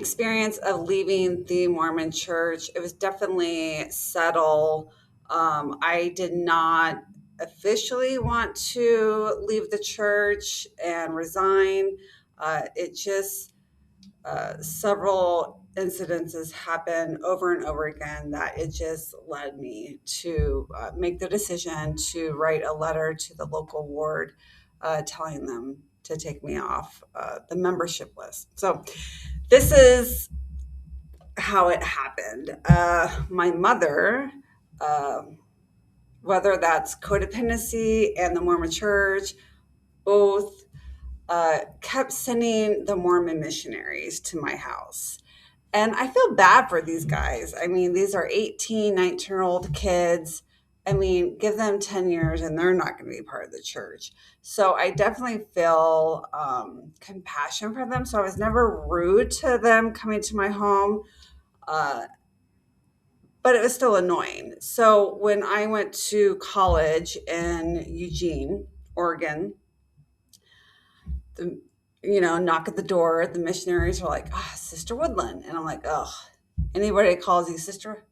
experience of leaving the Mormon Church, it was definitely subtle. I did not officially want to leave the church and resign. It just several incidences happened over and over again that it just led me to make the decision to write a letter to the local ward telling them to take me off the membership list. So this is how it happened. My mother, uh, whether that's codependency and the Mormon Church, both kept sending the Mormon missionaries to my house. And I feel bad for these guys. I mean, these are 18, 19-year-old kids. I mean, give them 10 years and they're not going to be part of the church. So I definitely feel compassion for them. So I was never rude to them coming to my home, uh, but it was still annoying. So when I went to college in Eugene, Oregon, the knock at the door, the missionaries were like, Sister Woodland. And I'm like, oh, anybody that calls you sister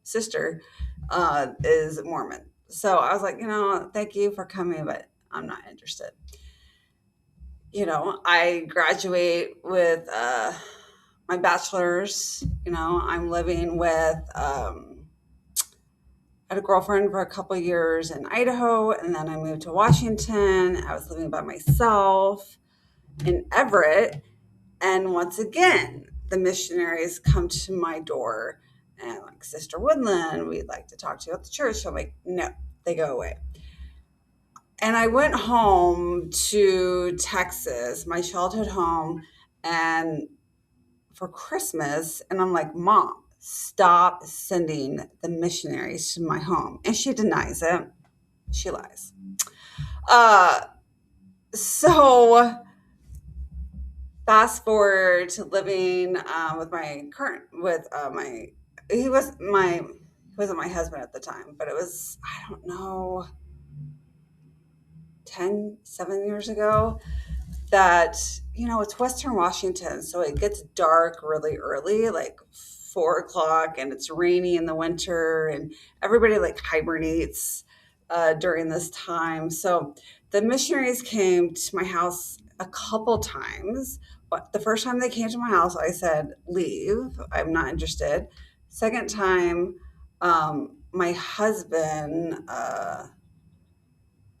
is Mormon. So I was like, thank you for coming, but I'm not interested. I graduate with my bachelor's. I'm living with I had a girlfriend for a couple of years in Idaho, and then I moved to Washington. I was living by myself in Everett. And once again, the missionaries come to my door and like, Sister Woodland, we'd like to talk to you about the church. So I'm like, no, they go away. And I went home to Texas, my childhood home, and for Christmas, and I'm like, Mom, stop sending the missionaries to my home. And she denies it. She lies. Uh, so fast forward to living with my current with my he was my he wasn't my husband at the time, but it was, I don't know, 7 years ago. That it's Western Washington, so it gets dark really early, like 4 o'clock, and it's rainy in the winter, and everybody like hibernates during this time. So the missionaries came to my house a couple times. But the first time they came to my house, I said, leave, I'm not interested. Second time, my husband,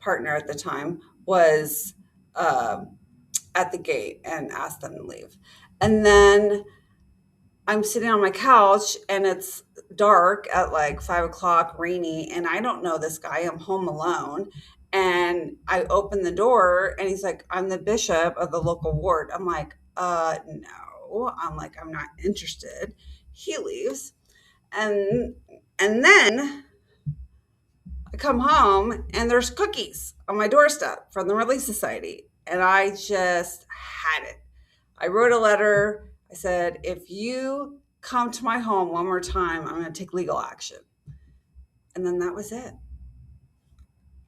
partner at the time, was uh, at the gate and asked them to leave. And then I'm sitting on my couch and it's dark at like 5 o'clock, rainy, and I don't know this guy. I'm home alone. And I open the door and he's like, I'm the bishop of the local ward. I'm like, no. I'm like, I'm not interested. He leaves. And then I come home and there's cookies on my doorstep from the Relief Society. And I just had it. I wrote a letter. I said, if you come to my home one more time, I'm going to take legal action. And then that was it.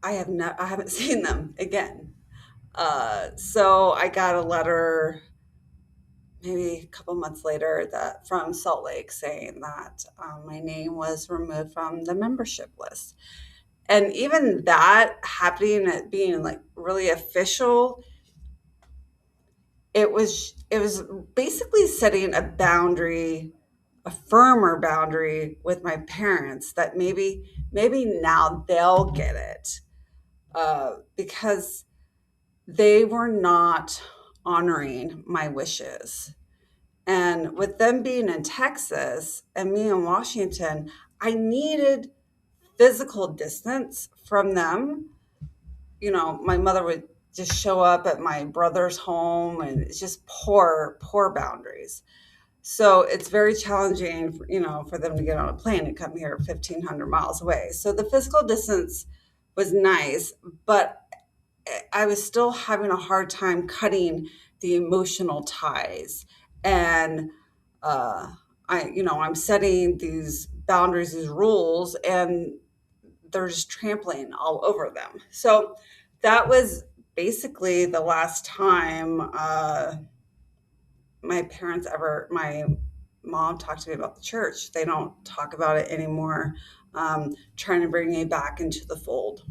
I haven't seen them again. So I got a letter maybe a couple months later that from Salt Lake saying that my name was removed from the membership list. And even that happening, it being like really official, it was basically setting a boundary, a firmer boundary with my parents, that maybe now they'll get it, because they were not honoring my wishes. And with them being in Texas and me in Washington, I needed physical distance from them. My mother would just show up at my brother's home, and it's just poor boundaries. So it's very challenging, for them to get on a plane and come here 1,500 miles away. So the physical distance was nice, but I was still having a hard time cutting the emotional ties. And I'm setting these boundaries, these rules, and they're just trampling all over them. So that was basically the last time my Mom, talk to me about the church. They don't talk about it anymore. Trying to bring me back into the fold.